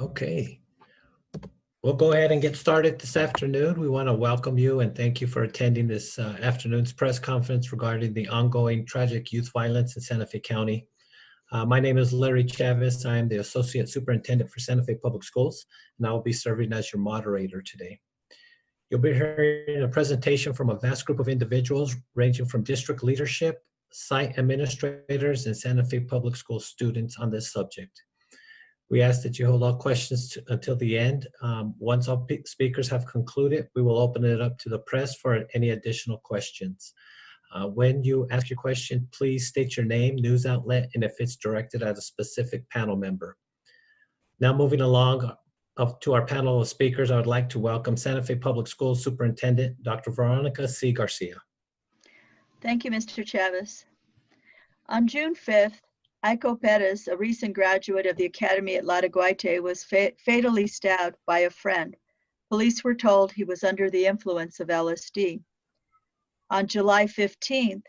Okay, we'll go ahead and get started this afternoon. We want to welcome you and thank you for attending this afternoon's press conference regarding the ongoing tragic youth violence in Santa Fe County. My name is Larry Chavez. I am the Associate Superintendent for Santa Fe Public Schools, and I will be serving as your moderator today. You'll be hearing a presentation from a vast group of individuals ranging from district leadership, site administrators, and Santa Fe Public School students on this subject. We ask that you hold all questions until the end. Once all speakers have concluded, we will open it up to the press for any additional questions. When you ask your question, please state your name, news outlet, and if it's directed at a specific panel member. Now moving along to our panel of speakers, I would like to welcome Santa Fe Public Schools Superintendent, Dr. Veronica C. Garcia. Thank you, Mr. Chavez. On June 5th, Aiko Perez, a recent graduate of the Academy at La de Guaite, was fatally stabbed by a friend. Police were told he was under the influence of LSD. On July 15th,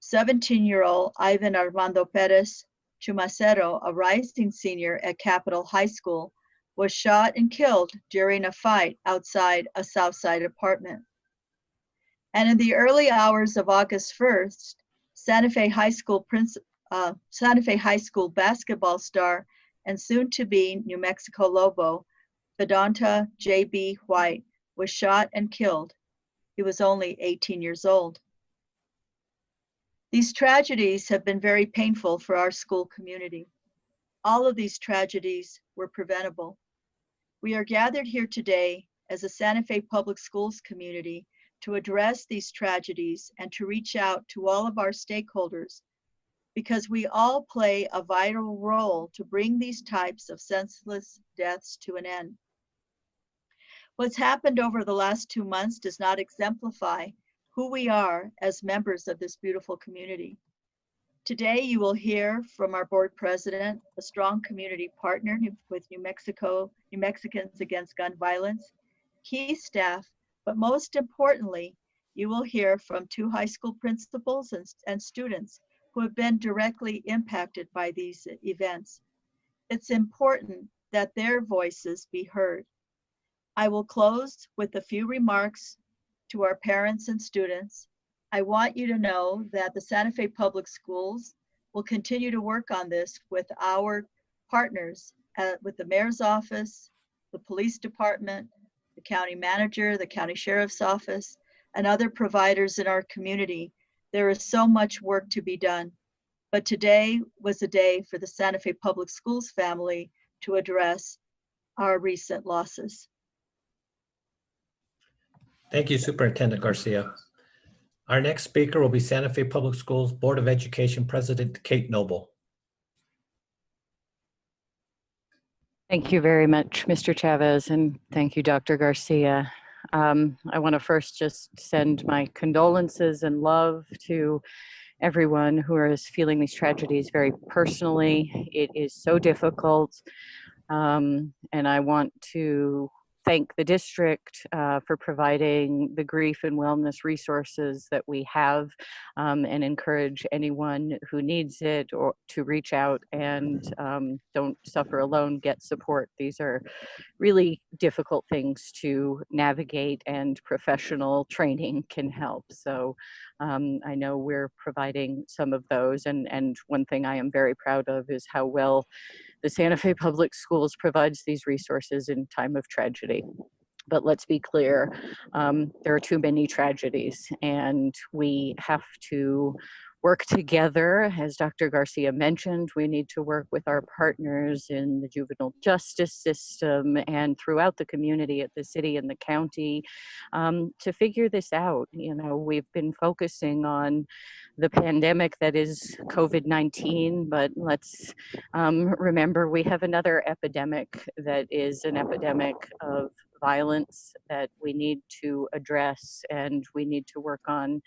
17-year-old Ivan Armando Perez Chumacero, a rising senior at Capitol High School, was shot and killed during a fight outside a Southside apartment. And in the early hours of August 1st, Santa Fe High School basketball star and soon-to-be New Mexico Lobo, Vedanta J.B. White, was shot and killed. He was only 18 years old. These tragedies have been very painful for our school community. All of these tragedies were preventable. We are gathered here today as a Santa Fe Public Schools community to address these tragedies and to reach out to all of our stakeholders, because we all play a vital role to bring these types of senseless deaths to an end. What's happened over the last 2 months does not exemplify who we are as members of this beautiful community. Today, you will hear from our board president, a strong community partner with New Mexicans Against Gun Violence, key staff, but most importantly, you will hear from 2 high school principals and students who have been directly impacted by these events. It's important that their voices be heard. I will close with a few remarks to our parents and students. I want you to know that the Santa Fe Public Schools will continue to work on this with our partners, with the mayor's office, the police department, the county manager, the county sheriff's office, and other providers in our community. There is so much work to be done, but today was a day for the Santa Fe Public Schools family to address our recent losses. Thank you, Superintendent Garcia. Our next speaker will be Santa Fe Public Schools Board of Education President Kate Noble. Thank you very much, Mr. Chavez, and thank you, Dr. Garcia. I want to first just send my condolences and love to everyone who is feeling these tragedies very personally. It is so difficult, and I want to thank the district for providing the grief and wellness resources that we have, and encourage anyone who needs it or to reach out and don't suffer alone, get support. These are really difficult things to navigate, and professional training can help. So I know we're providing some of those, and one thing I am very proud of is how well the Santa Fe Public Schools provides these resources in time of tragedy. But let's be clear, there are too many tragedies, and we have to work together. As Dr. Garcia mentioned, we need to work with our partners in the juvenile justice system and throughout the community at the city and the county to figure this out. You know, we've been focusing on the pandemic that is COVID-19, but let's remember we have another epidemic that is an epidemic of violence that we need to address, and we need to work on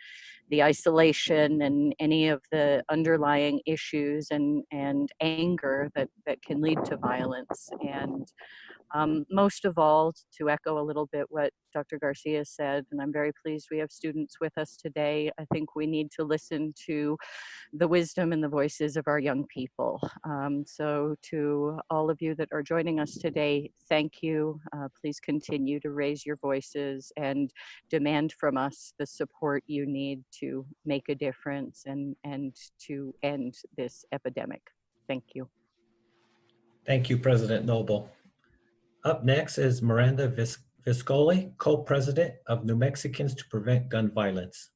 the isolation and any of the underlying issues and anger that can lead to violence. And Most of all, to echo a little bit what Dr. Garcia said, and I'm very pleased we have students with us today, I think we need to listen to the wisdom and the voices of our young people. So to all of you that are joining us today, thank you. Please continue to raise your voices and demand from us the support you need to make a difference and to end this epidemic. Thank you. Thank you, President Noble. Up next is Miranda Viscoli, co-president of New Mexicans to Prevent Gun Violence.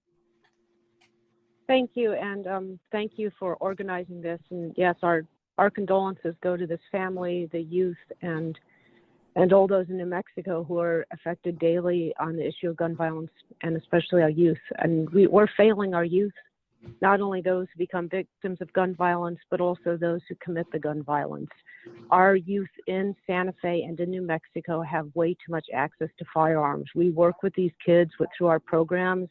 Thank you, and thank you for organizing this. And yes, our condolences go to this family, the youth, and all those in New Mexico who are affected daily on the issue of gun violence, and especially our youth. And we're failing our youth, not only those who become victims of gun violence, but also those who commit the gun violence. Our youth in Santa Fe and in New Mexico have way too much access to firearms. We work with these kids through our programs,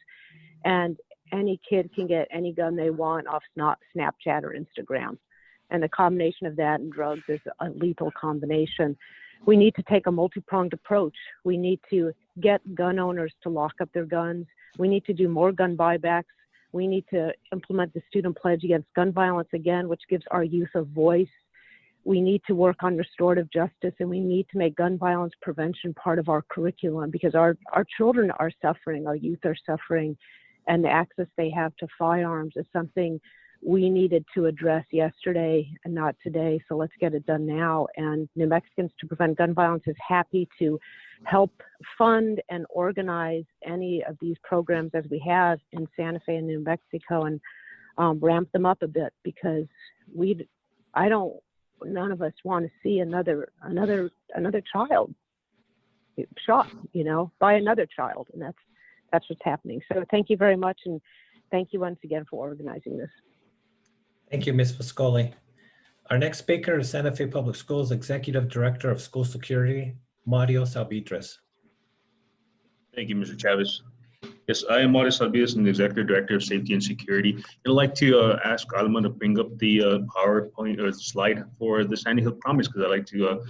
and any kid can get any gun they want off Snapchat or Instagram. And the combination of that and drugs is a lethal combination. We need to take a multi-pronged approach. We need to get gun owners to lock up their guns. We need to do more gun buybacks. We need to implement the student pledge against gun violence again, which gives our youth a voice. We need to work on restorative justice, and we need to make gun violence prevention part of our curriculum, because our children are suffering, our youth are suffering, and the access they have to firearms is something we needed to address yesterday and not today. So let's get it done now. And New Mexicans to Prevent Gun Violence is happy to help fund and organize any of these programs as we have in Santa Fe and New Mexico, and ramp them up a bit, because none of us want to see another child shot, by another child, and that's what's happening. So thank you very much, and thank you once again for organizing this. Thank you, Ms. Viscoli. Our next speaker is Santa Fe Public Schools Executive Director of School Security, Mario Salvidres. Thank you, Mr. Chavez. Yes, I am Mario Salvidres, I'm the Executive Director of Safety and Security. I'd like to ask Alma to bring up the PowerPoint slide for the Sandy Hook Promise, because I'd like to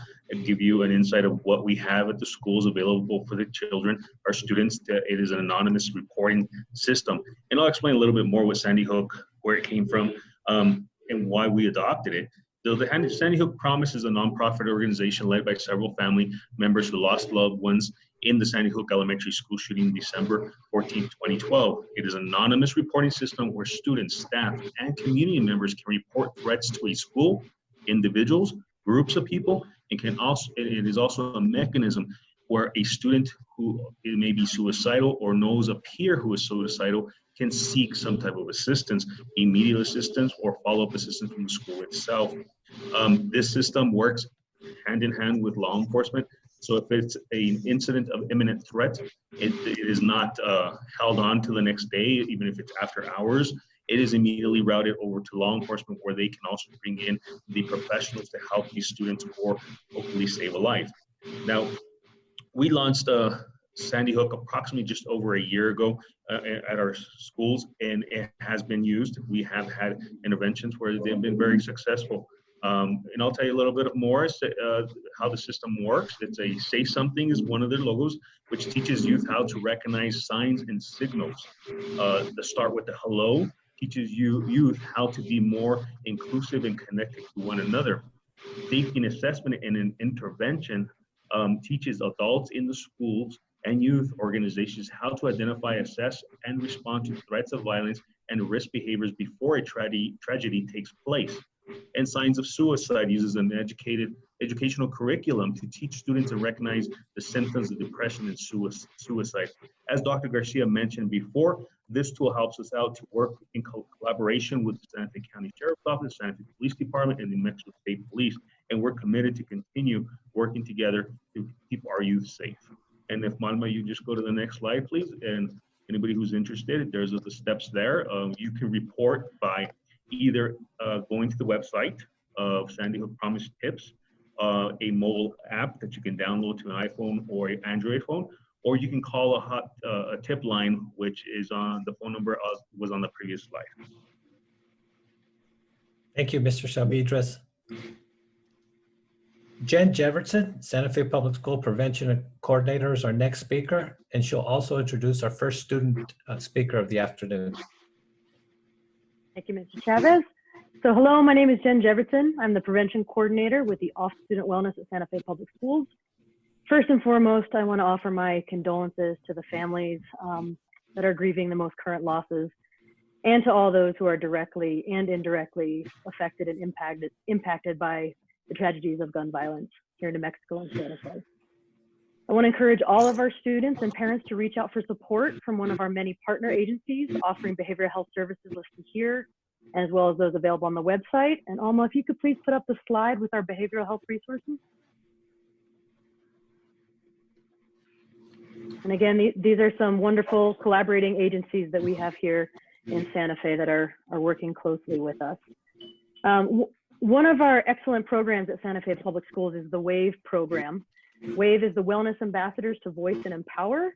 give you an insight of what we have at the schools available for the children, our students. It is an anonymous reporting system. And I'll explain a little bit more with Sandy Hook, where it came from, and why we adopted it. The Sandy Hook Promise is a nonprofit organization led by several family members who lost loved ones in the Sandy Hook Elementary School shooting December 14, 2012. It is an anonymous reporting system where students, staff, and community members can report threats to a school, individuals, groups of people, and it is also a mechanism where a student who may be suicidal or knows a peer who is suicidal can seek some type of assistance, immediate assistance, or follow-up assistance from the school itself. This system works hand in hand with law enforcement. So if it's an incident of imminent threat, it is not held on to the next day, even if it's after hours. It is immediately routed over to law enforcement, where they can also bring in the professionals to help these students or hopefully save a life. Now, we launched Sandy Hook approximately just over a year ago at our schools, and it has been used. We have had interventions where they've been very successful. And I'll tell you a little bit more how the system works. It's a Say Something is one of their logos, which teaches youth how to recognize signs and signals. The Start with the Hello teaches youth how to be more inclusive and connected to one another. Safety and Assessment and an Intervention teaches adults in the schools and youth organizations how to identify, assess, and respond to threats of violence and risk behaviors before a tragedy takes place. And Signs of Suicide uses an educational curriculum to teach students to recognize the symptoms of depression and suicide. As Dr. Garcia mentioned before, this tool helps us out to work in collaboration with the Santa Fe County Sheriff's Office, Santa Fe Police Department, and the New Mexico State Police. And we're committed to continue working together to keep our youth safe. And if Malma, you just go to the next slide, please. And anybody who's interested, there's the steps there. You can report by either going to the website of Sandy Hook Promise Tips, a mobile app that you can download to an iPhone or an Android phone, or you can call a tip line, which is on the phone number was on the previous slide. Thank you, Mr. Salvidres. Jen Jefferson, Santa Fe Public School Prevention Coordinator, is our next speaker, and she'll also introduce our first student speaker of the afternoon. Thank you, Mr. Chavez. So hello, my name is Jen Jefferson. I'm the Prevention Coordinator with the Office of Student Wellness at Santa Fe Public Schools. First and foremost, I want to offer my condolences to the families that are grieving the most current losses, and to all those who are directly and indirectly affected and impacted by the tragedies of gun violence here in New Mexico and Santa Fe. I want to encourage all of our students and parents to reach out for support from one of our many partner agencies offering behavioral health services listed here, as well as those available on the website. And Alma, if you could please put up the slide with our behavioral health resources. And again, these are some wonderful collaborating agencies that we have here in Santa Fe that are working closely with us. One of our excellent programs at Santa Fe Public Schools is the WAVE program. WAVE is the Wellness Ambassadors to Voice and Empower.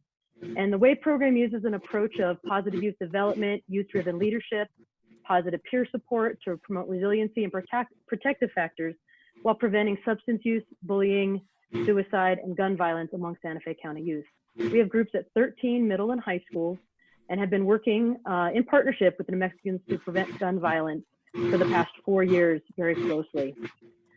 And the WAVE program uses an approach of positive youth development, youth-driven leadership, positive peer support to promote resiliency and protective factors while preventing substance use, bullying, suicide, and gun violence among Santa Fe County youth. We have groups at 13 middle and high schools and have been working in partnership with the New Mexicans to prevent gun violence for the past 4 years very closely.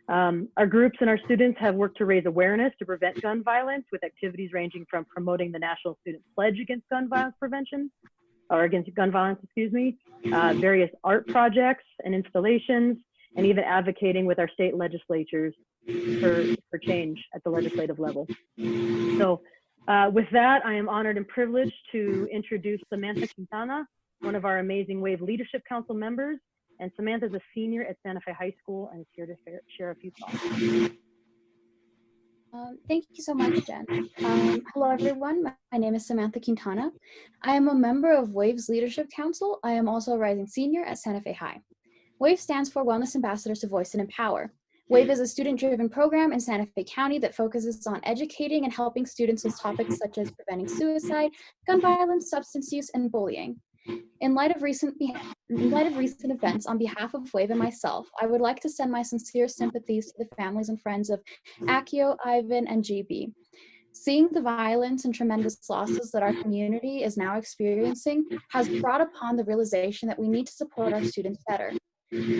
Our groups and our students have worked to raise awareness to prevent gun violence with activities ranging from promoting the National Student Pledge against gun violence prevention, or against gun violence, excuse me, various art projects and installations, and even advocating with our state legislatures for change at the legislative level. So with that, I am honored and privileged to introduce Samantha Quintana, one of our amazing WAVE Leadership Council members. And Samantha is a senior at Santa Fe High School and is here to share a few thoughts. Thank you so much, Jen. Hello, everyone. My name is Samantha Quintana. I am a member of WAVE's Leadership Council. I am also a rising senior at Santa Fe High. WAVE stands for Wellness Ambassadors to Voice and Empower. WAVE is a student-driven program in Santa Fe County that focuses on educating and helping students with topics such as preventing suicide, gun violence, substance use, and bullying. In light of recent events, on behalf of WAVE and myself, I would like to send my sincere sympathies to the families and friends of Akio, Ivan, and GB. Seeing the violence and tremendous losses that our community is now experiencing has brought upon the realization that we need to support our students better.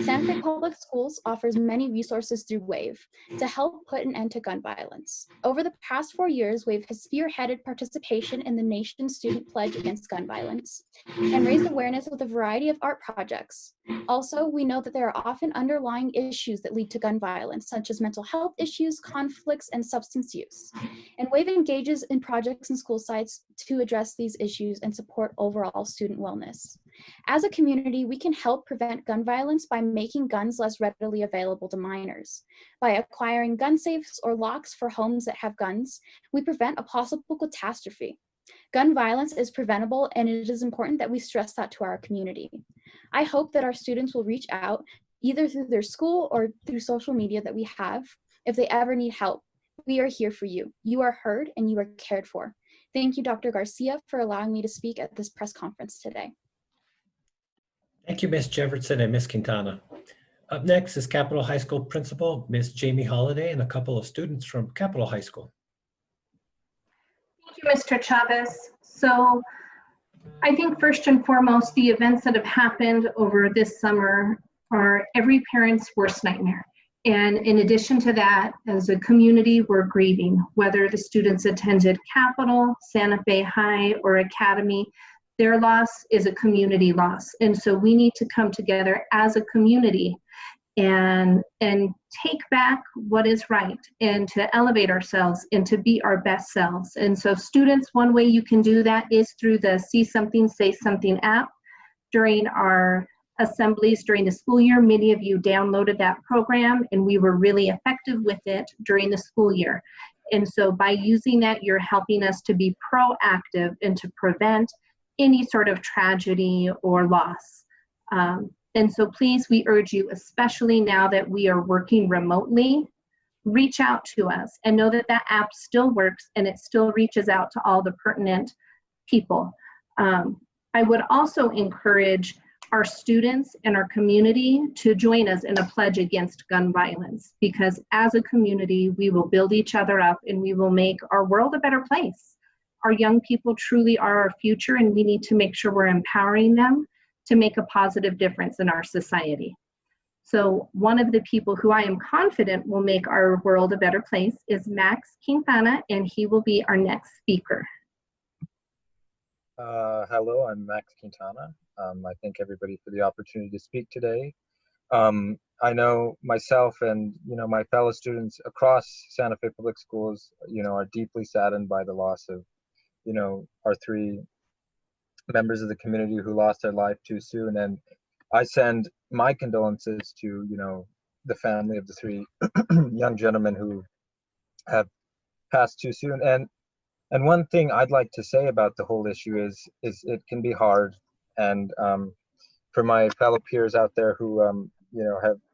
Santa Fe Public Schools offers many resources through WAVE to help put an end to gun violence. Over the past 4 years, WAVE has spearheaded participation in the nation's student pledge against gun violence and raised awareness with a variety of art projects. Also, we know that there are often underlying issues that lead to gun violence, such as mental health issues, conflicts, and substance use. And WAVE engages in projects and school sites to address these issues and support overall student wellness. As a community, we can help prevent gun violence by making guns less readily available to minors. By acquiring gun safes or locks for homes that have guns, we prevent a possible catastrophe. Gun violence is preventable, and it is important that we stress that to our community. I hope that our students will reach out either through their school or through social media that we have if they ever need help. We are here for you. You are heard and you are cared for. Thank you, Dr. Garcia, for allowing me to speak at this press conference today. Thank you, Ms. Jefferson and Ms. Quintana. Up next is Capitol High School Principal, Ms. Jamie Holliday, and a couple of students from Capitol High School. Thank you, Mr. Chavez. So I think first and foremost, the events that have happened over this summer are every parent's worst nightmare. And in addition to that, as a community, we're grieving, whether the students attended Capitol, Santa Fe High, or Academy. Their loss is a community loss. And so we need to come together as a community and take back what is right and to elevate ourselves and to be our best selves. And so students, one way you can do that is through the See Something, Say Something app. During our assemblies during the school year, many of you downloaded that program, and we were really effective with it during the school year. And so by using that, you're helping us to be proactive and to prevent any sort of tragedy or loss. And so please, we urge you, especially now that we are working remotely, reach out to us and know that that app still works and it still reaches out to all the pertinent people. I would also encourage our students and our community to join us in a pledge against gun violence, because as a community, we will build each other up and we will make our world a better place. Our young people truly are our future, and we need to make sure we're empowering them to make a positive difference in our society. So one of the people who I am confident will make our world a better place is Max Quintana, and he will be our next speaker. Hello, I'm Max Quintana. I thank everybody for the opportunity to speak today. I know myself and my fellow students across Santa Fe Public Schools, are deeply saddened by the loss of our three members of the community who lost their life too soon. And I send my condolences to the family of the three young gentlemen who have passed too soon. And one thing I'd like to say about the whole issue is it can be hard. And for my fellow peers out there who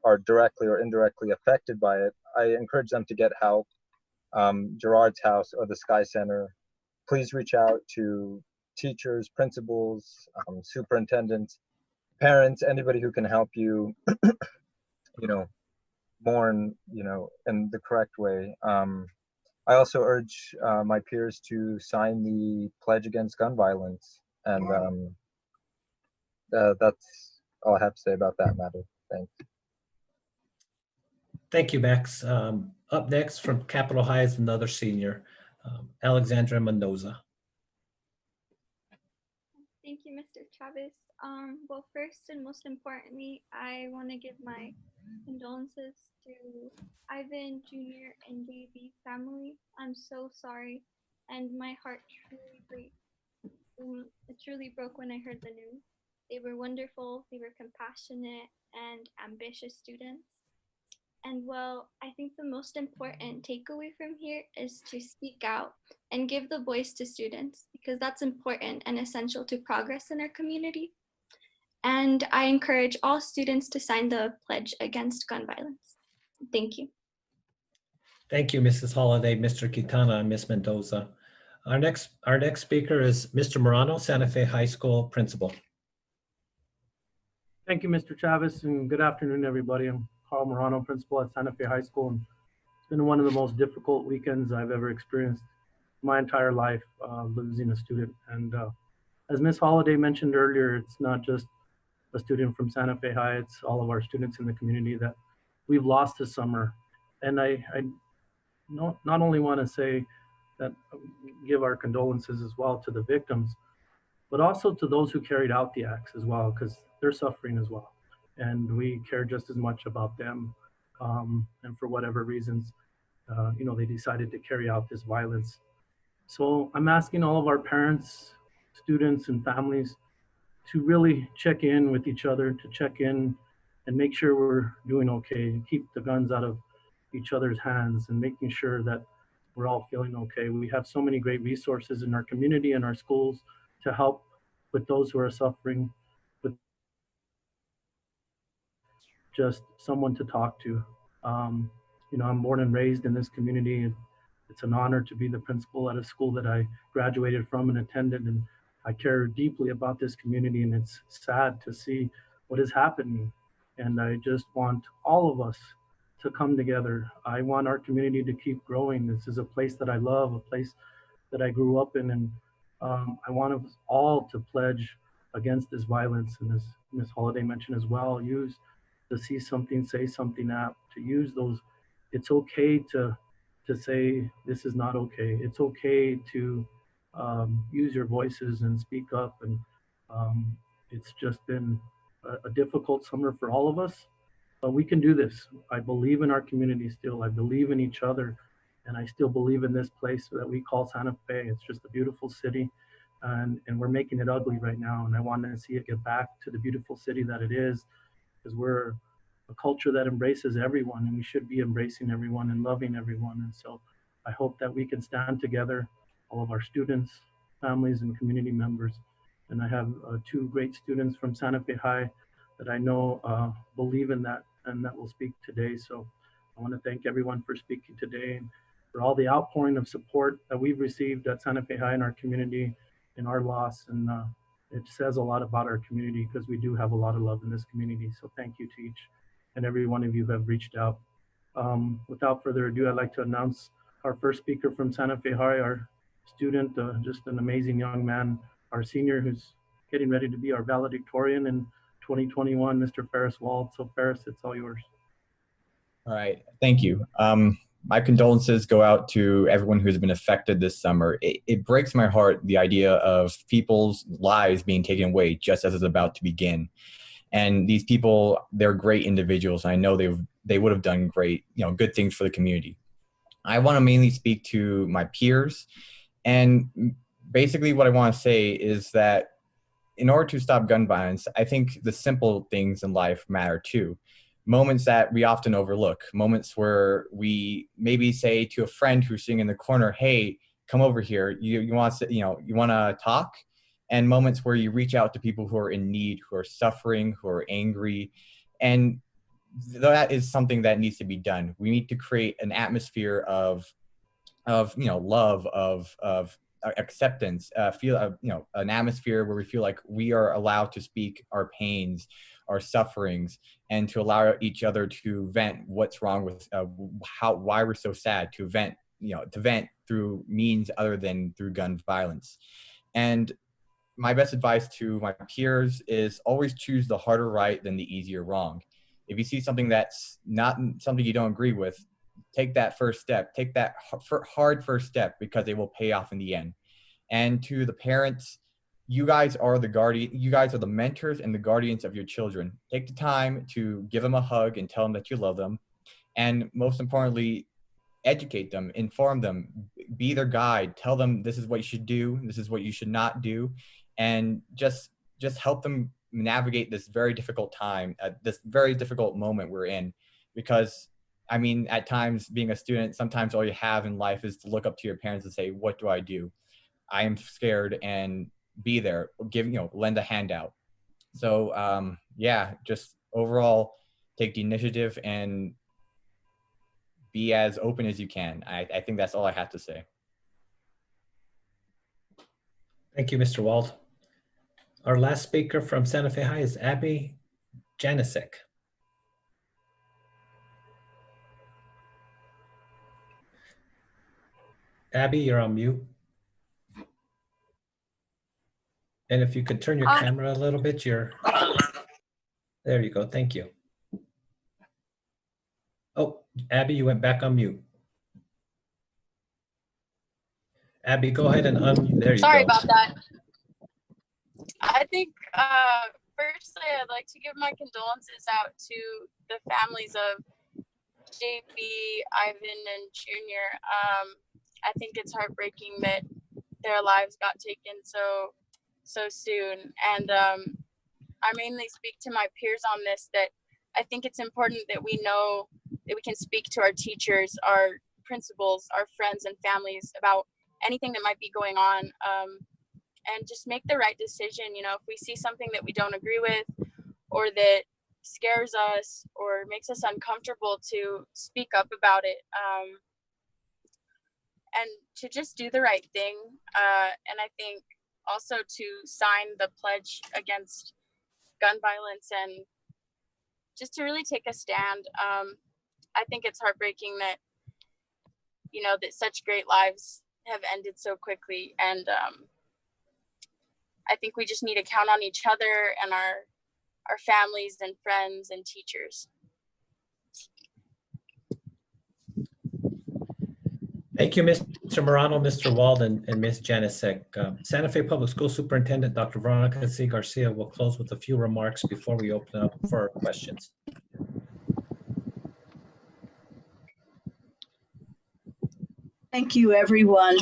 are directly or indirectly affected by it, I encourage them to get help. Gerard's House or the Sky Center. Please reach out to teachers, principals, superintendents, parents, anybody who can help you, mourn, in the correct way. I also urge my peers to sign the Pledge Against Gun Violence. And that's all I have to say about that matter. Thanks. Thank you, Max. Up next from Capitol High is another senior, Alexandra Mendoza. Thank you, Mr. Chavez. Well, first and most importantly, I want to give my condolences to Ivan Jr. and JB family. I'm so sorry, and my heart it truly broke when I heard the news. They were wonderful, they were compassionate and ambitious students. And well, I think the most important takeaway from here is to speak out and give the voice to students, because that's important and essential to progress in our community. And I encourage all students to sign the Pledge Against Gun Violence. Thank you. Thank you, Mrs. Holliday, Mr. Quintana, and Ms. Mendoza. Our next speaker is Mr. Morano, Santa Fe High School principal. Thank you, Mr. Chavez, and good afternoon, everybody. I'm Carl Morano, principal at Santa Fe High School, and it's been one of the most difficult weekends I've ever experienced my entire life, losing a student. And as Ms. Holliday mentioned earlier, it's not just a student from Santa Fe High, it's all of our students in the community that we've lost this summer. And I not only want to say that, give our condolences as well to the victims, but also to those who carried out the acts as well, because they're suffering as well. And we care just as much about them. And for whatever reasons, they decided to carry out this violence. So I'm asking all of our parents, students, and families to really check in with each other, to check in and make sure we're doing okay, keep the guns out of each other's hands, and making sure that we're all feeling okay. We have so many great resources in our community and our schools to help with those who are suffering, with just someone to talk to. I'm born and raised in this community. It's an honor to be the principal at a school that I graduated from and attended, and I care deeply about this community, and it's sad to see what is happening. And I just want all of us to come together. I want our community to keep growing. This is a place that I love, a place that I grew up in, and I want us all to pledge against this violence. And as Ms. Holliday mentioned as well, use the See Something, Say Something app, to use those. It's okay to say this is not okay. It's okay to use your voices and speak up. And it's just been a difficult summer for all of us, but we can do this. I believe in our community still. I believe in each other, and I still believe in this place that we call Santa Fe. It's just a beautiful city, and we're making it ugly right now. And I want to see it get back to the beautiful city that it is, because we're a culture that embraces everyone, and we should be embracing everyone and loving everyone. And so I hope that we can stand together, all of our students, families, and community members. And I have two great students from Santa Fe High that I know believe in that and that will speak today. So I want to thank everyone for speaking today, and for all the outpouring of support that we've received at Santa Fe High in our community, in our loss. And it says a lot about our community because we do have a lot of love in this community. So thank you to each and every one of you who have reached out. Without further ado, I'd like to announce our first speaker from Santa Fe High, our student, just an amazing young man, our senior who's getting ready to be our valedictorian in 2021, Mr. Ferris Wald. So Ferris, it's all yours. All right, thank you. My condolences go out to everyone who's been affected this summer. It breaks my heart, the idea of people's lives being taken away just as it's about to begin. And these people, they're great individuals. And I know they would have done great, good things for the community. I want to mainly speak to my peers. And basically what I want to say is that in order to stop gun violence, I think the simple things in life matter too. Moments that we often overlook, moments where we maybe say to a friend who's sitting in the corner, hey, come over here, you want to talk? And moments where you reach out to people who are in need, who are suffering, who are angry. And that is something that needs to be done. We need to create an atmosphere of love, of acceptance, an atmosphere where we feel like we are allowed to speak our pains, our sufferings, and to allow each other to vent what's wrong with why we're so sad, to vent through means other than through gun violence. And my best advice to my peers is always choose the harder right than the easier wrong. If you see something that's not something you don't agree with, take that first step, take that hard first step, because it will pay off in the end. And to the parents, you guys are the mentors and the guardians of your children. Take the time to give them a hug and tell them that you love them. And most importantly, educate them, inform them, be their guide, tell them this is what you should do, this is what you should not do, and just help them navigate this very difficult time, this very difficult moment we're in. Because I mean, at times being a student, sometimes all you have in life is to look up to your parents and say, what do I do? I am scared, and be there, lend a hand out. So just overall take the initiative and be as open as you can. I think that's all I have to say. Thank you, Mr. Wald. Our last speaker from Santa Fe High is Abby Janicek. Abby, you're on mute. And if you could turn your camera a little bit, there you go, thank you. Oh, Abby, you went back on mute. Abby, go ahead and unmute, there you go. Sorry about that. I think, firstly, I'd like to give my condolences out to the families of JB, Ivan, and Junior. I think it's heartbreaking that their lives got taken so soon. And I mainly speak to my peers on this, that I think it's important that we know that we can speak to our teachers, our principals, our friends and families about anything that might be going on, and just make the right decision. If we see something that we don't agree with, or that scares us or makes us uncomfortable, to speak up about it, and to just do the right thing. And I think also to sign the pledge against gun violence, and just to really take a stand. I think it's heartbreaking that, that such great lives have ended so quickly. And I think we just need to count on each other and our families and friends and teachers. Thank you, Mr. Morano, Mr. Wald, and Ms. Janicek. Santa Fe Public School Superintendent Dr. Veronica Garcia will close with a few remarks before we open up for questions. Thank you, everyone.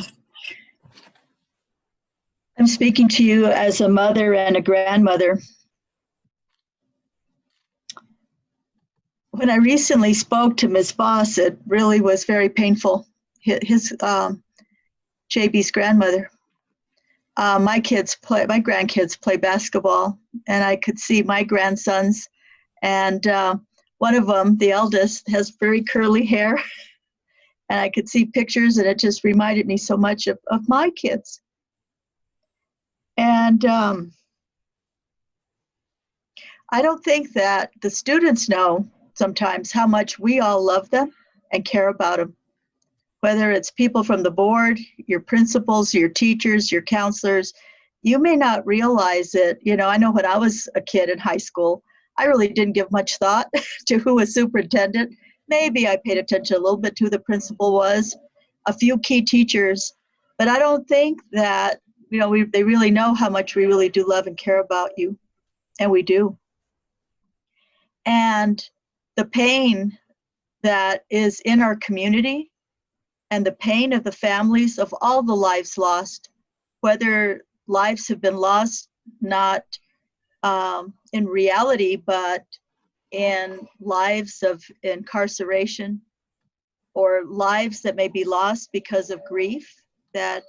I'm speaking to you as a mother and a grandmother. When I recently spoke to Ms. Voss, it really was very painful. His JB's grandmother. My grandkids play basketball, and I could see my grandsons, and one of them, the eldest, has very curly hair, and I could see pictures, and it just reminded me so much of my kids. And I don't think that the students know sometimes how much we all love them and care about them. Whether it's people from the board, your principals, your teachers, your counselors, you may not realize it. You know, I know when I was a kid in high school, I really didn't give much thought to who was superintendent. Maybe I paid attention a little bit to who the principal was, a few key teachers, but I don't think that, you know, they really know how much we really do love and care about you, and we do. And the pain that is in our community and the pain of the families of all the lives lost, whether lives have been lost not in reality, but in lives of incarceration, or lives that may be lost because of grief, that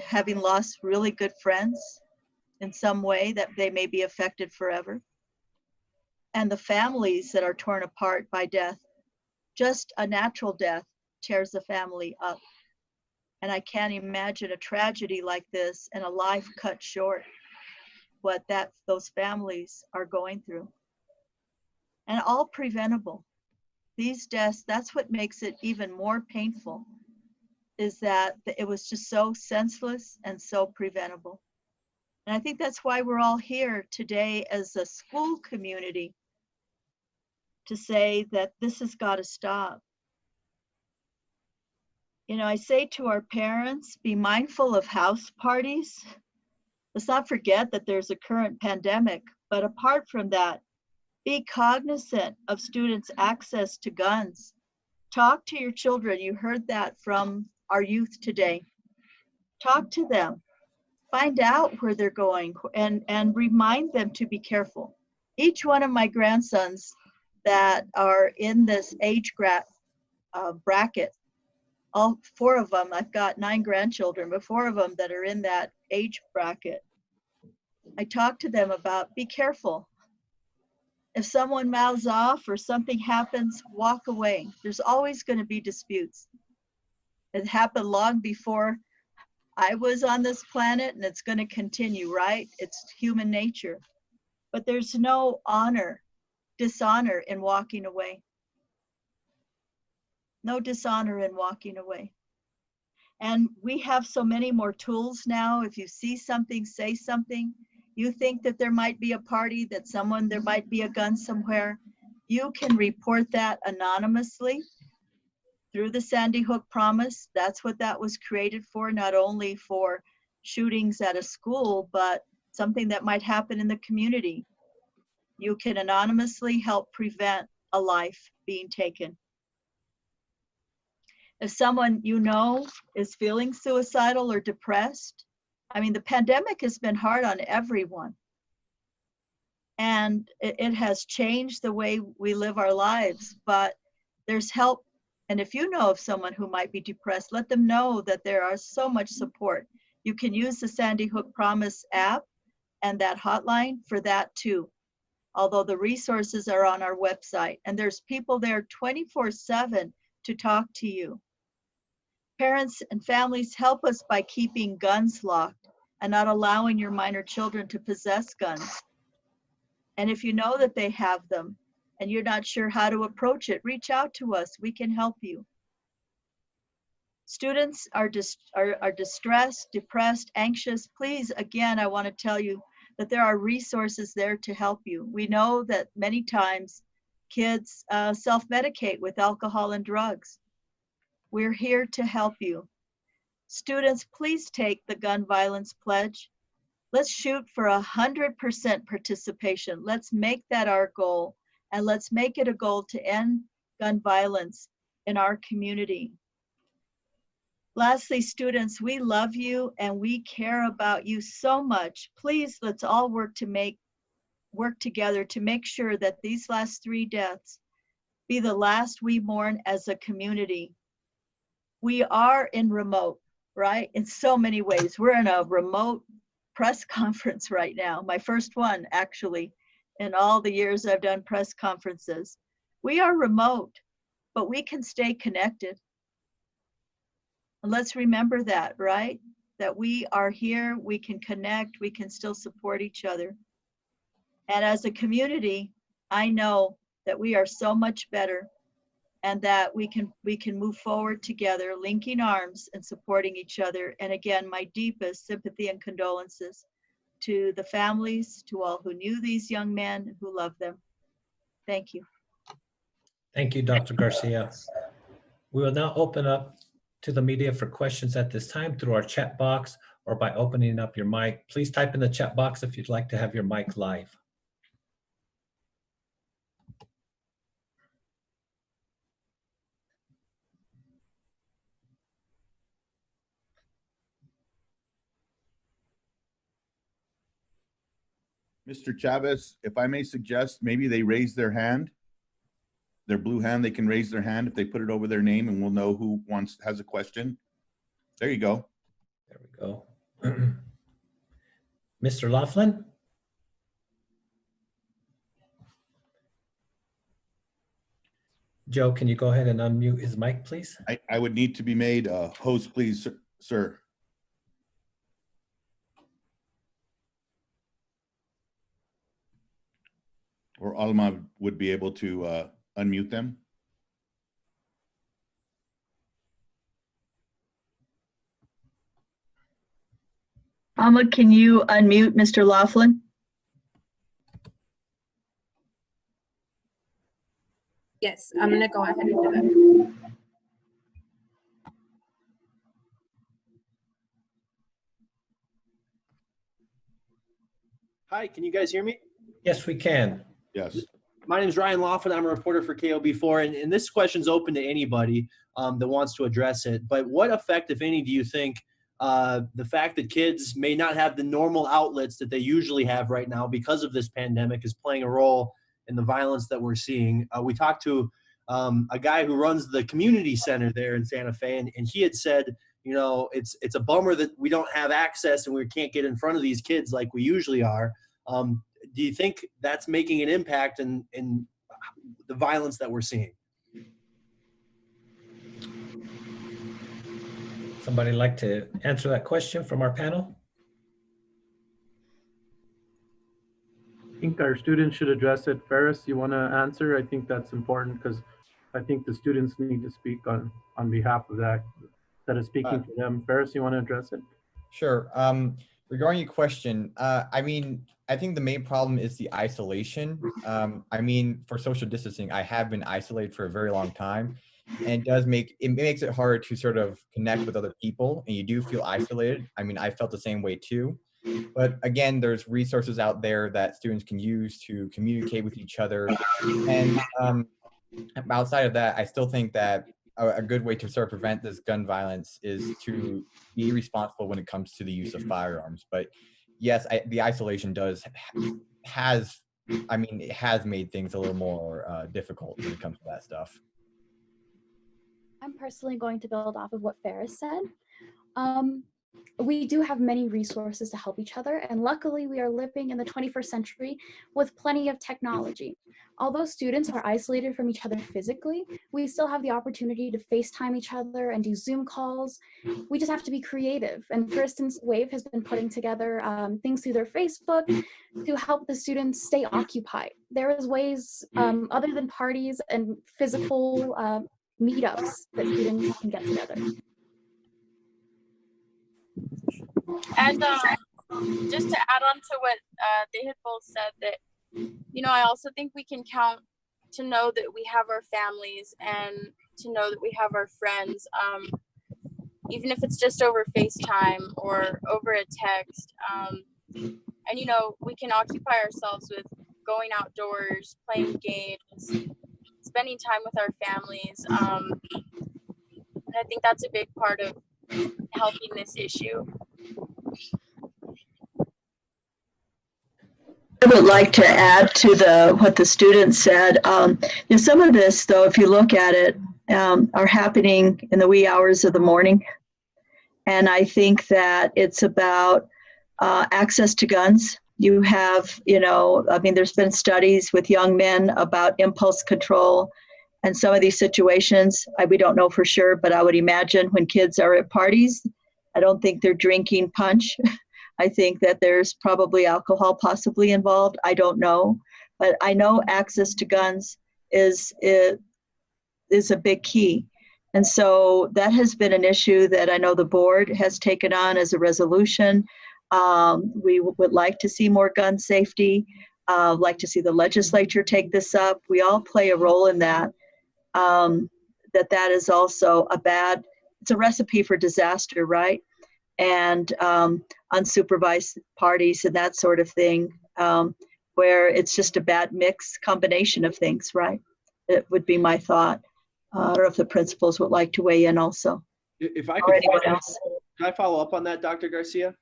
having lost really good friends in some way, that they may be affected forever, and the families that are torn apart by death. Just a natural death tears the family up. And I can't imagine a tragedy like this and a life cut short, what those families are going through. And all preventable. These deaths, that's what makes it even more painful, is that it was just so senseless and so preventable. And I think that's why we're all here today as a school community, to say that this has got to stop. You know, I say to our parents, be mindful of house parties. Let's not forget that there's a current pandemic, but apart from that, be cognizant of students' access to guns. Talk to your children. You heard that from our youth today. Talk to them. Find out where they're going and remind them to be careful. Each one of my grandsons that are in this age bracket, all 4 of them, I've got 9 grandchildren, but 4 of them that are in that age bracket, I talk to them about, be careful. If someone mouths off or something happens, walk away. There's always going to be disputes. It happened long before I was on this planet, and it's going to continue, right? It's human nature. But there's no dishonor in walking away. No dishonor in walking away. And we have so many more tools now. If you see something, say something. You think that there might be a party, that there might be a gun somewhere, you can report that anonymously through the Sandy Hook Promise. That's what that was created for, not only for shootings at a school, but something that might happen in the community. You can anonymously help prevent a life being taken. If someone you know is feeling suicidal or depressed, I mean, the pandemic has been hard on everyone. And it has changed the way we live our lives, but there's help. And if you know of someone who might be depressed, let them know that there are so much support. You can use the Sandy Hook Promise app and that hotline for that too. Although the resources are on our website, and there's people there 24/7 to talk to you. Parents and families, help us by keeping guns locked and not allowing your minor children to possess guns. And if you know that they have them and you're not sure how to approach it, reach out to us. We can help you. Students are distressed, depressed, anxious. Please, again, I want to tell you that there are resources there to help you. We know that many times kids self-medicate with alcohol and drugs. We're here to help you. Students, please take the gun violence pledge. Let's shoot for 100% participation. Let's make that our goal, and let's make it a goal to end gun violence in our community. Lastly, students, we love you and we care about you so much. Please, let's all work together to make sure that these last 3 deaths be the last we mourn as a community. We are in remote, right? In so many ways. We're in a remote press conference right now. My first one, actually, in all the years I've done press conferences. We are remote, but we can stay connected. And let's remember that, right? That we are here, we can connect, we can still support each other. And as a community, I know that we are so much better and that we can move forward together, linking arms and supporting each other. And again, my deepest sympathy and condolences to the families, to all who knew these young men, who loved them. Thank you. Thank you, Dr. Garcia. We will now open up to the media for questions at this time through our chat box or by opening up your mic. Please type in the chat box if you'd like to have your mic live. Mr. Chavez, if I may suggest, maybe they raise their hand, their blue hand, they can raise their hand if they put it over their name and we'll know who has a question. There you go. There we go. Mr. Laughlin? Joe, can you go ahead and unmute his mic, please? I would need to be made a host, please, sir. Or Alma would be able to unmute them. Alma, can you unmute Mr. Laughlin? Yes, I'm gonna go ahead and do that. Hi, can you guys hear me? Yes, we can. Yes. My name is Ryan Laughlin. I'm a reporter for KOB4, and this question's open to anybody that wants to address it. But what effect, if any, do you think the fact that kids may not have the normal outlets that they usually have right now because of this pandemic is playing a role in the violence that we're seeing? We talked to a guy who runs the community center there in Santa Fe, and he had said, you know, it's a bummer that we don't have access and we can't get in front of these kids like we usually are. Do you think that's making an impact in the violence that we're seeing? Somebody like to answer that question from our panel? I think our students should address it. Ferris, you want to answer? I think that's important because I think the students need to speak on behalf of that instead of speaking for them. Ferris, you want to address it? Sure. Regarding your question, I mean, I think the main problem is the isolation. I mean, for social distancing, I have been isolated for a very long time, and it makes it hard to sort of connect with other people, and you do feel isolated. I mean, I felt the same way too. But again, there's resources out there that students can use to communicate with each other. And outside of that, I still think that a good way to sort of prevent this gun violence is to be responsible when it comes to the use of firearms. But yes, the isolation has made things a little more difficult when it comes to that stuff. I'm personally going to build off of what Ferris said. We do have many resources to help each other, and luckily we are living in the 21st century with plenty of technology. Although students are isolated from each other physically, we still have the opportunity to FaceTime each other and do Zoom calls. We just have to be creative. And for instance, WAVE has been putting together things through their Facebook to help the students stay occupied. There is ways other than parties and physical meetups that students can get together. And just to add on to what they had both said, that, you know, I also think we can count to know that we have our families and to know that we have our friends, even if it's just over FaceTime or over a text. And, you know, we can occupy ourselves with going outdoors, playing games, spending time with our families. And I think that's a big part of helping this issue. I would like to add to what the students said. Some of this, though, if you look at it, are happening in the wee hours of the morning. And I think that it's about access to guns. You have, there's been studies with young men about impulse control and some of these situations. We don't know for sure, but I would imagine when kids are at parties, I don't think they're drinking punch. I think that there's probably alcohol possibly involved. I don't know, but I know access to guns is a big key. And so that has been an issue that I know the board has taken on as a resolution. We would like to see more gun safety, like to see the legislature take this up. We all play a role in that. That is also it's a recipe for disaster, right? And unsupervised parties and that sort of thing, where it's just a bad mix combination of things, right? It would be my thought. I don't know if the principals would like to weigh in also. If I Or could, anyone else. can I follow up on that, Dr. Garcia?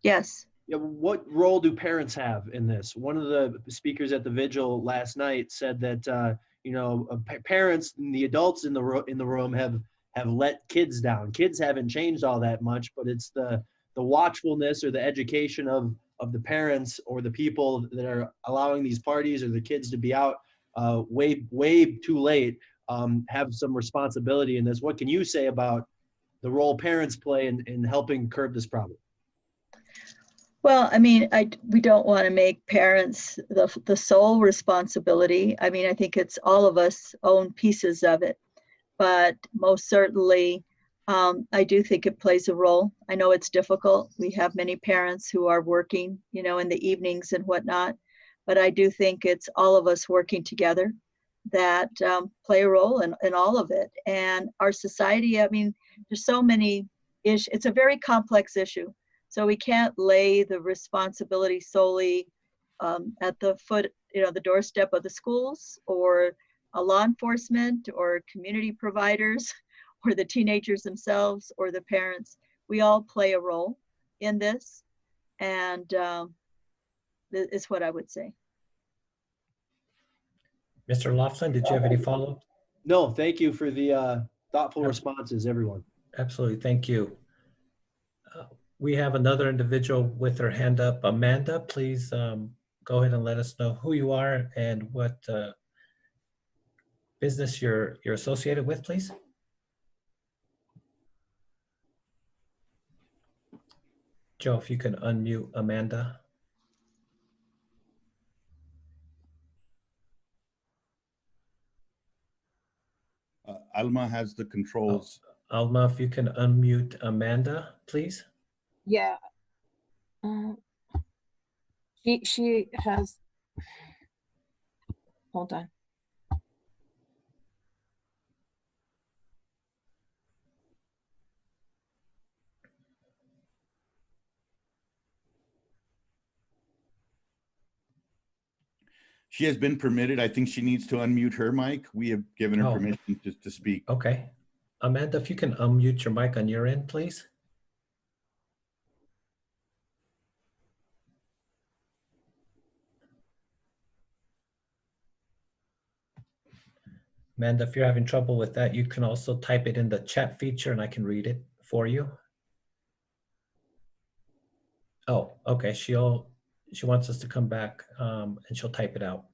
Yes. Yeah, what role do parents have in this? One of the speakers at the vigil last night said that parents and the adults in the room have let kids down. Kids haven't changed all that much, but it's the watchfulness or the education of the parents or the people that are allowing these parties or the kids to be out way too late, have some responsibility in this. What can you say about the role parents play in helping curb this problem? Well, I mean, we don't want to make parents the sole responsibility. I mean, I think it's all of us own pieces of it, but most certainly, I do think it plays a role. I know it's difficult. We have many parents who are working, in the evenings and whatnot, but I do think it's all of us working together that play a role in all of it. And our society, I mean, there's so many issues. It's a very complex issue. So we can't lay the responsibility solely at the the doorstep of the schools or law enforcement or community providers or the teenagers themselves or the parents. We all play a role in this, and is what I would say. Mr. Laughlin, did you have any follow-up? No, thank you for the thoughtful responses, everyone. Absolutely, thank you. We have another individual with her hand up. Amanda, please go ahead and let us know who you are and what business you're associated with, please. Joe, if you can unmute Amanda. Alma has the controls. Alma, if you can unmute Amanda, please. Yeah. She has, hold on. She has been permitted. I think she needs to unmute her mic. We have given her permission to speak. Okay. Amanda, if you can unmute your mic on your end, please. Amanda, if you're having trouble with that, you can also type it in the chat feature and I can read it for you. Oh, okay. She wants us to come back and she'll type it out.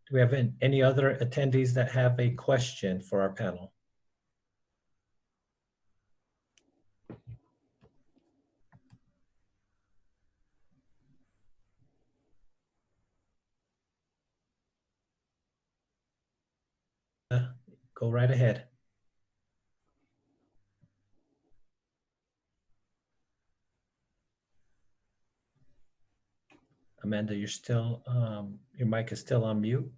Do we have any other attendees that have a question for our panel? Go right ahead. Amanda, you're still, your mic is still on mute.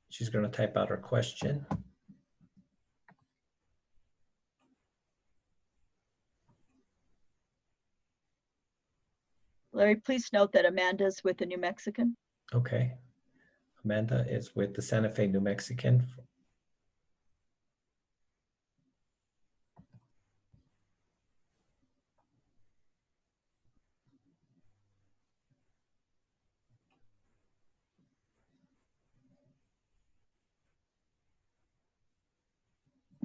She's going to type out her question. Larry, please note that Amanda's with the New Mexican. Okay. Amanda is with the Santa Fe New Mexican.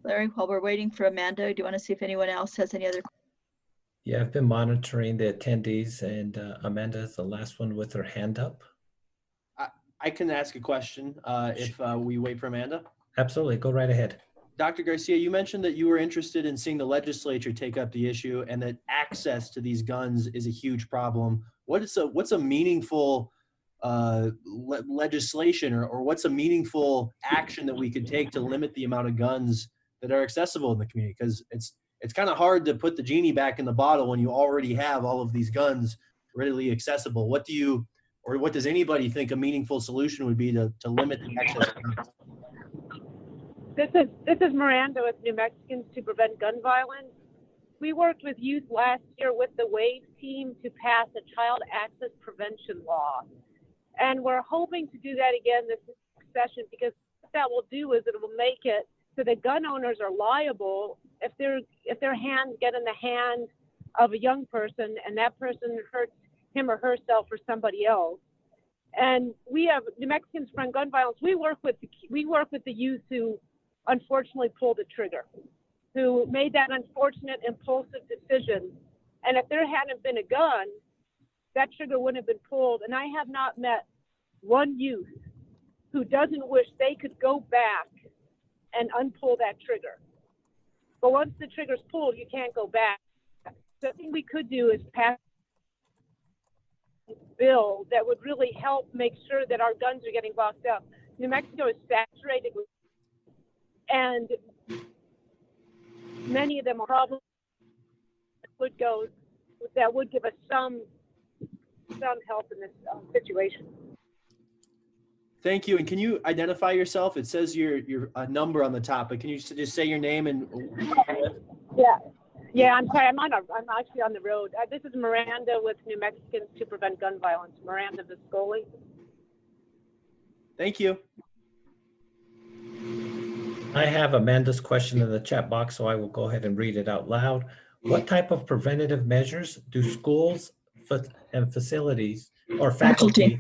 Larry, while we're waiting for Amanda, do you want to see if anyone else has any other? Yeah, I've been monitoring the attendees, and Amanda is the last one with her hand up. I can ask a question if we wait for Amanda. Absolutely, go right ahead. Dr. Garcia, you mentioned that you were interested in seeing the legislature take up the issue and that access to these guns is a huge problem. What's a meaningful legislation or what's a meaningful action that we could take to limit the amount of guns that are accessible in the community? Because it's kind of hard to put the genie back in the bottle when you already have all of these guns readily accessible. What does anybody think a meaningful solution would be to limit the access to guns? This is Miranda with New Mexicans to Prevent Gun Violence. We worked with youth last year with the WAVE team to pass a child access prevention law. And we're hoping to do that again this session, because what that will do is it will make it so that gun owners are liable if their hands get in the hand of a young person and that person hurts him or herself or somebody else. And we have New Mexicans Prevent Gun Violence. We work with the youth who unfortunately pulled the trigger, who made that unfortunate impulsive decision. And if there hadn't been a gun, that trigger wouldn't have been pulled. And I have not met one youth who doesn't wish they could go back and unpull that trigger. But once the trigger's pulled, you can't go back. The thing we could do is pass a bill that would really help make sure that our guns are getting locked up. New Mexico is saturated with, and many of them are problems that would give us some help in this situation. Thank you. And can you identify yourself? It says your number on the top, but can you just say your name and? Yeah. I'm sorry. I'm actually on the road. This is Miranda with New Mexicans to Prevent Gun Violence. Miranda Viscoli. Thank you. I have Amanda's question in the chat box, so I will go ahead and read it out loud. What type of preventative measures do schools and facilities or faculty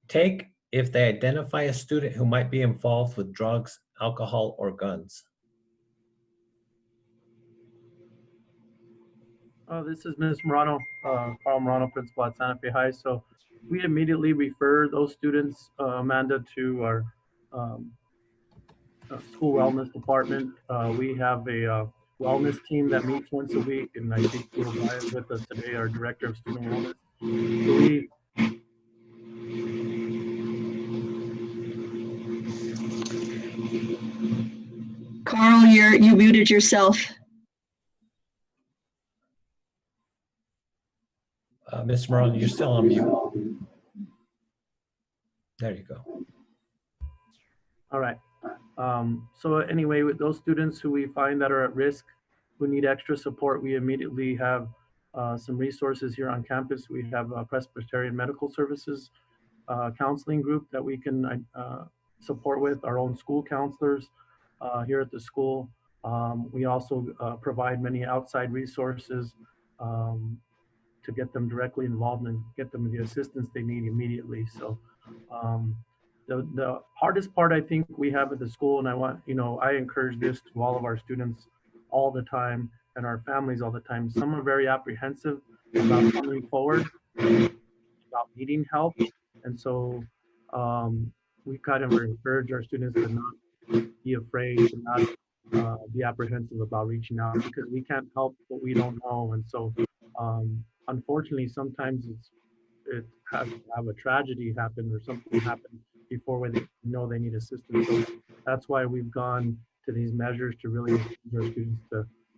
take if they identify a student who might be involved with drugs, alcohol, or guns? This is Ms. Morano, Carl Morano, principal at Santa Fe High. So we immediately refer those students, Amanda, to our school wellness department. We have a wellness team that meets once a week, and I think Ryan is with us today, our director of student wellness. So Carl, you muted yourself. Ms. Morano, you're still on mute. There you go. All right. So anyway, with those students who we find that are at risk, who need extra support, we immediately have some resources here on campus. We have a Presbyterian Medical Services counseling group that we can support with, our own school counselors here at the school. We also provide many outside resources to get them directly involved and get them the assistance they need immediately. So the hardest part I think we have at the school, and I encourage this to all of our students all the time and our families all the time. Some are very apprehensive about coming forward, about needing help. And so we kind of encourage our students to not be afraid, to not be apprehensive about reaching out, because we can't help what we don't know. And so unfortunately, sometimes it has to have a tragedy happen or something happen before they know they need assistance. So that's why we've gone to these measures to really encourage our students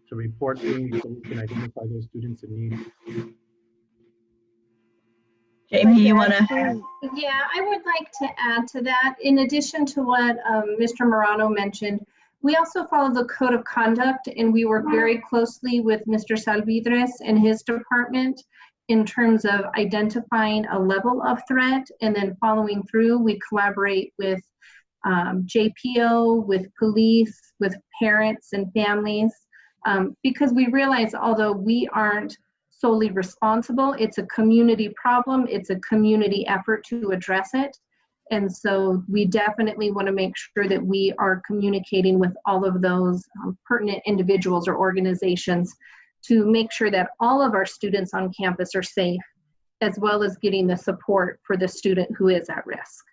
to report things so we can identify those students in need. Jamie, you want to? Yeah, I would like to add to that. In addition to what Mr. Morano mentioned, we also follow the code of conduct, and we work very closely with Mr. Salvidres and his department in terms of identifying a level of threat and then following through. We collaborate with JPO, with police, with parents and families, because we realize although we aren't solely responsible, it's a community problem, it's a community effort to address it. And so we definitely want to make sure that we are communicating with all of those pertinent individuals or organizations to make sure that all of our students on campus are safe, as well as getting the support for the student who is at risk.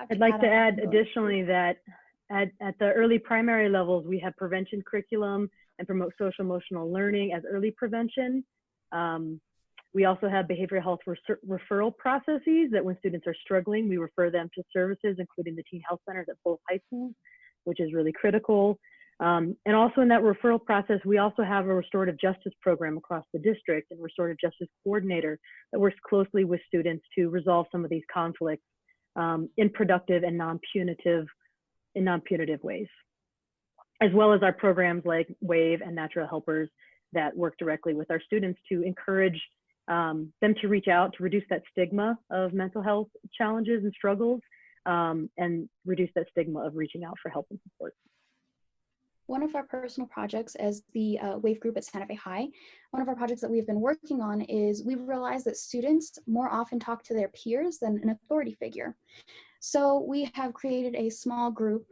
I'd like to add additionally that at the early primary levels, we have prevention curriculum and promote social emotional learning as early prevention. We also have behavioral health referral processes that when students are struggling, we refer them to services, including the teen health centers at both high schools, which is really critical. And also in that referral process, we also have a restorative justice program across the district and restorative justice coordinator that works closely with students to resolve some of these conflicts in productive and non-punitive ways, as well as our programs like WAVE and Natural Helpers that work directly with our students to encourage them to reach out to reduce that stigma of mental health challenges and struggles, and reduce that stigma of reaching out for help and support. One of our personal projects as the WAVE group at Santa Fe High, one of our projects that we've been working on is we've realized that students more often talk to their peers than an authority figure. So we have created a small group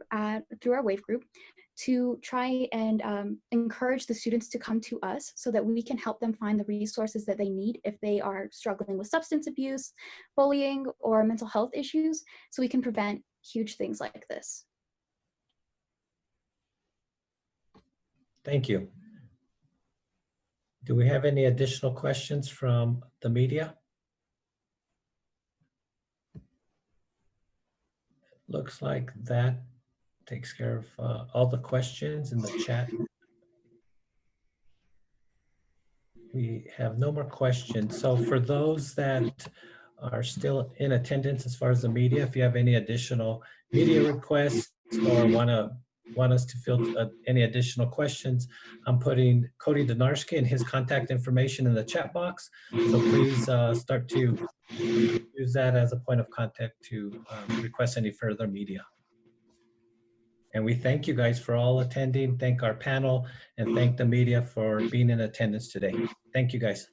through our WAVE group to try and encourage the students to come to us so that we can help them find the resources that they need if they are struggling with substance abuse, bullying, or mental health issues, so we can prevent huge things like this. Thank you. Do we have any additional questions from the media? Looks like that takes care of all the questions in the chat. We have no more questions. So for those that are still in attendance as far as the media, if you have any additional media requests or want us to field any additional questions, I'm putting Cody Donarski and his contact information in the chat box. So please start to use that as a point of contact to request any further media. And we thank you guys for all attending, thank our panel, and thank the media for being in attendance today. Thank you guys.